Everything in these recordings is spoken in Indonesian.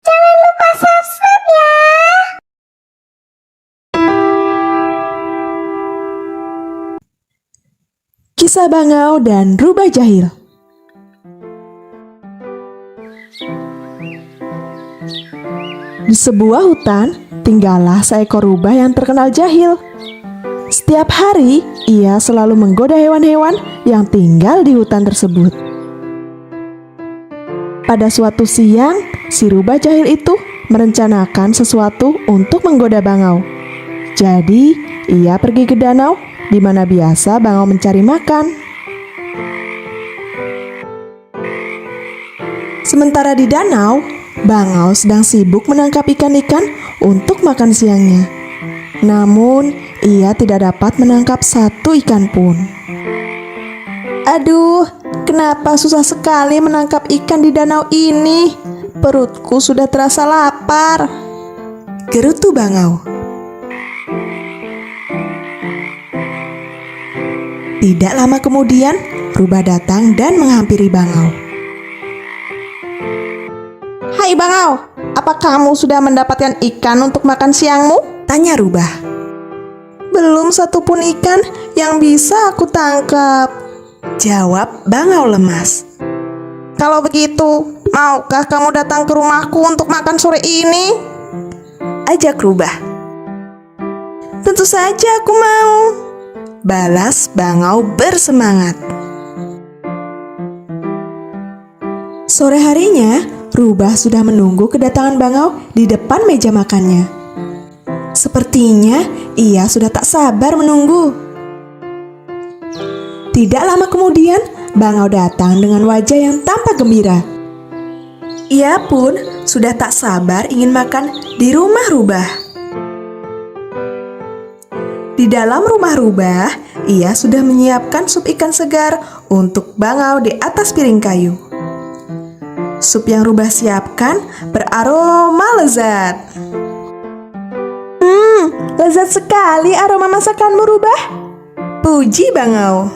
Jangan lupa subscribe ya. Kisah Bangau dan Rubah Jahil. Di sebuah hutan, tinggallah seekor rubah yang terkenal jahil. Setiap hari, ia selalu menggoda hewan-hewan yang tinggal di hutan tersebut. Pada suatu siang, si rubah jahil itu merencanakan sesuatu untuk menggoda Bangau. Jadi, ia pergi ke danau di mana biasa Bangau mencari makan. Sementara di danau, Bangau sedang sibuk menangkap ikan-ikan untuk makan siangnya. Namun, ia tidak dapat menangkap satu ikan pun. Aduh, kenapa susah sekali menangkap ikan di danau ini? Perutku sudah terasa lapar, gerutu Bangau. Tidak lama kemudian, rubah datang dan menghampiri Bangau. Hai Bangau, apa kamu sudah mendapatkan ikan untuk makan siangmu? Tanya rubah. Belum satupun ikan yang bisa aku tangkap, jawab Bangau lemas. Kalau begitu, maukah kamu datang ke rumahku untuk makan sore ini? Ajak rubah. Tentu saja aku mau, balas Bangau bersemangat. Sore harinya, rubah sudah menunggu kedatangan Bangau di depan meja makannya. Sepertinya ia sudah tak sabar menunggu. Tidak lama kemudian, Bangau datang dengan wajah yang tampak gembira. Ia pun sudah tak sabar ingin makan di rumah rubah. Di dalam rumah rubah, ia sudah menyiapkan sup ikan segar untuk Bangau di atas piring kayu. Sup yang rubah siapkan beraroma lezat. Lezat sekali aroma masakanmu rubah, puji Bangau.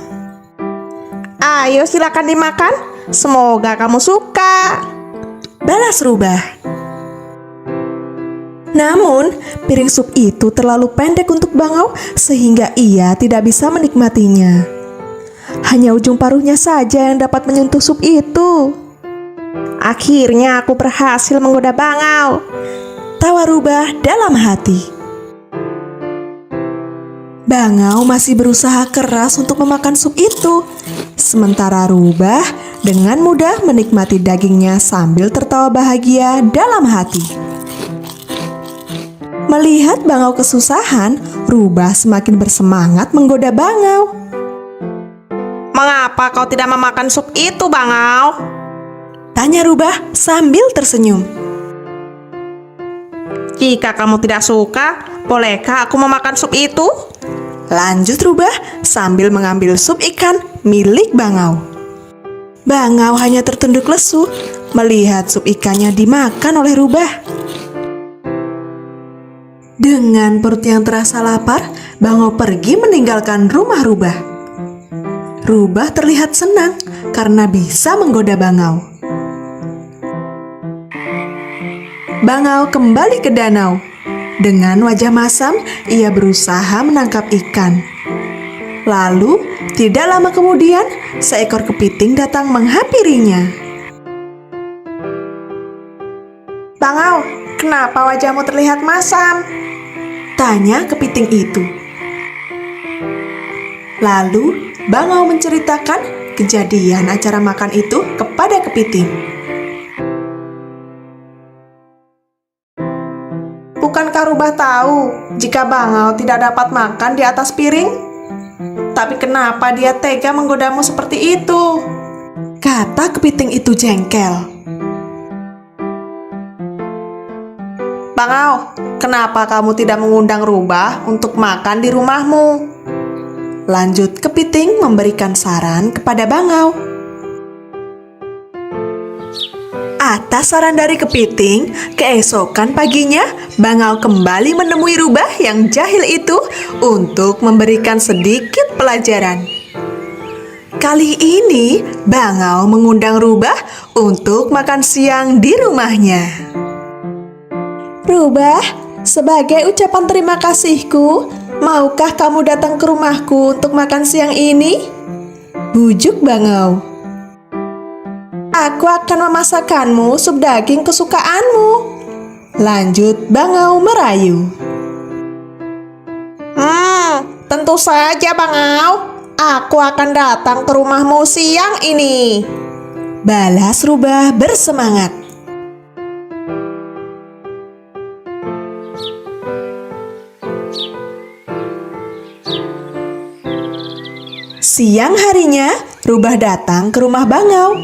Ayo silakan dimakan, semoga kamu suka, balas rubah. Namun, piring sup itu terlalu pendek untuk Bangau sehingga ia tidak bisa menikmatinya. Hanya ujung paruhnya saja yang dapat menyentuh sup itu. Akhirnya aku berhasil menggoda Bangau, tawa rubah dalam hati. Bangau masih berusaha keras untuk memakan sup itu, sementara rubah dengan mudah menikmati dagingnya sambil tertawa bahagia dalam hati. Melihat Bangau kesusahan, rubah semakin bersemangat menggoda Bangau. Mengapa kau tidak memakan sup itu, Bangau? Tanya rubah sambil tersenyum. Jika kamu tidak suka, bolehkah aku memakan sup itu? Lanjut rubah sambil mengambil sup ikan milik Bangau. Bangau hanya tertunduk lesu melihat sup ikannya dimakan oleh rubah. Dengan perut yang terasa lapar, Bangau pergi meninggalkan rumah rubah. Rubah terlihat senang karena bisa menggoda Bangau. Bangau kembali ke danau. Dengan wajah masam, ia berusaha menangkap ikan. Lalu, tidak lama kemudian, seekor kepiting datang menghampirinya. Bangau, kenapa wajahmu terlihat masam? Tanya kepiting itu. Lalu, Bangau menceritakan kejadian acara makan itu kepada kepiting. Bukankah rubah tahu jika Bangau tidak dapat makan di atas piring? Tapi kenapa dia tega menggodamu seperti itu? Kata kepiting itu jengkel. Bangau, kenapa kamu tidak mengundang rubah untuk makan di rumahmu? Lanjut kepiting memberikan saran kepada Bangau. Atas saran dari kepiting, keesokan paginya Bangau kembali menemui rubah yang jahil itu untuk memberikan sedikit pelajaran. Kali ini, Bangau mengundang Rubah untuk makan siang di rumahnya. Rubah, sebagai ucapan terima kasihku, maukah kamu datang ke rumahku untuk makan siang ini? Bujuk Bangau. Aku akan memasakkanmu sup daging kesukaanmu. Lanjut Bangau merayu. Tentu saja Bangau. Aku akan datang ke rumahmu siang ini. Balas Rubah bersemangat. Siang harinya, Rubah datang ke rumah Bangau.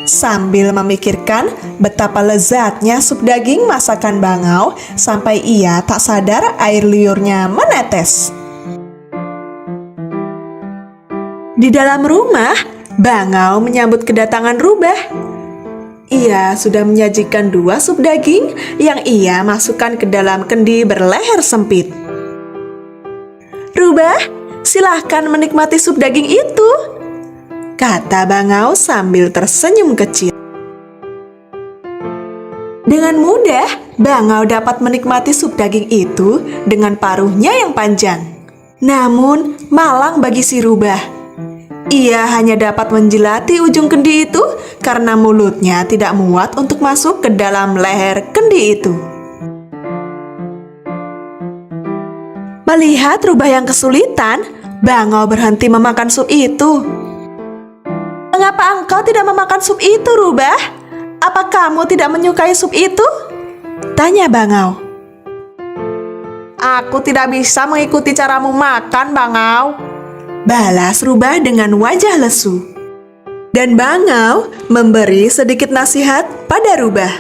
Sambil memikirkan betapa lezatnya sup daging masakan Bangau, sampai ia tak sadar air liurnya menetes. Di dalam rumah, Bangau menyambut kedatangan Rubah. Ia sudah menyajikan 2 sup daging yang ia masukkan ke dalam kendi berleher sempit. Rubah, silahkan menikmati sup daging itu, kata Bangau sambil tersenyum kecil. Dengan mudah, Bangau dapat menikmati sup daging itu dengan paruhnya yang panjang. Namun, malang bagi si Rubah. Ia hanya dapat menjelati ujung kendi itu karena mulutnya tidak muat untuk masuk ke dalam leher kendi itu. Melihat Rubah yang kesulitan, Bangau berhenti memakan sup itu. Mengapa engkau tidak memakan sup itu, Rubah? Apa kamu tidak menyukai sup itu? Tanya Bangau. Aku tidak bisa mengikuti caramu makan, Bangau. Balas Rubah dengan wajah lesu. Dan Bangau memberi sedikit nasihat pada Rubah.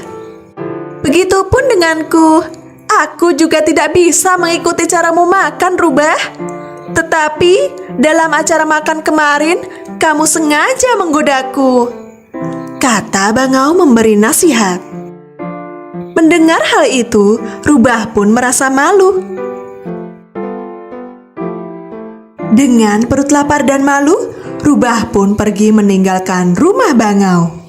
Begitupun denganku. Aku juga tidak bisa mengikuti caramu makan, Rubah. Tetapi dalam acara makan kemarin, kamu sengaja menggodaku, kata Bangau memberi nasihat. Mendengar hal itu, Rubah pun merasa malu. Dengan perut lapar dan malu, Rubah pun pergi meninggalkan rumah Bangau.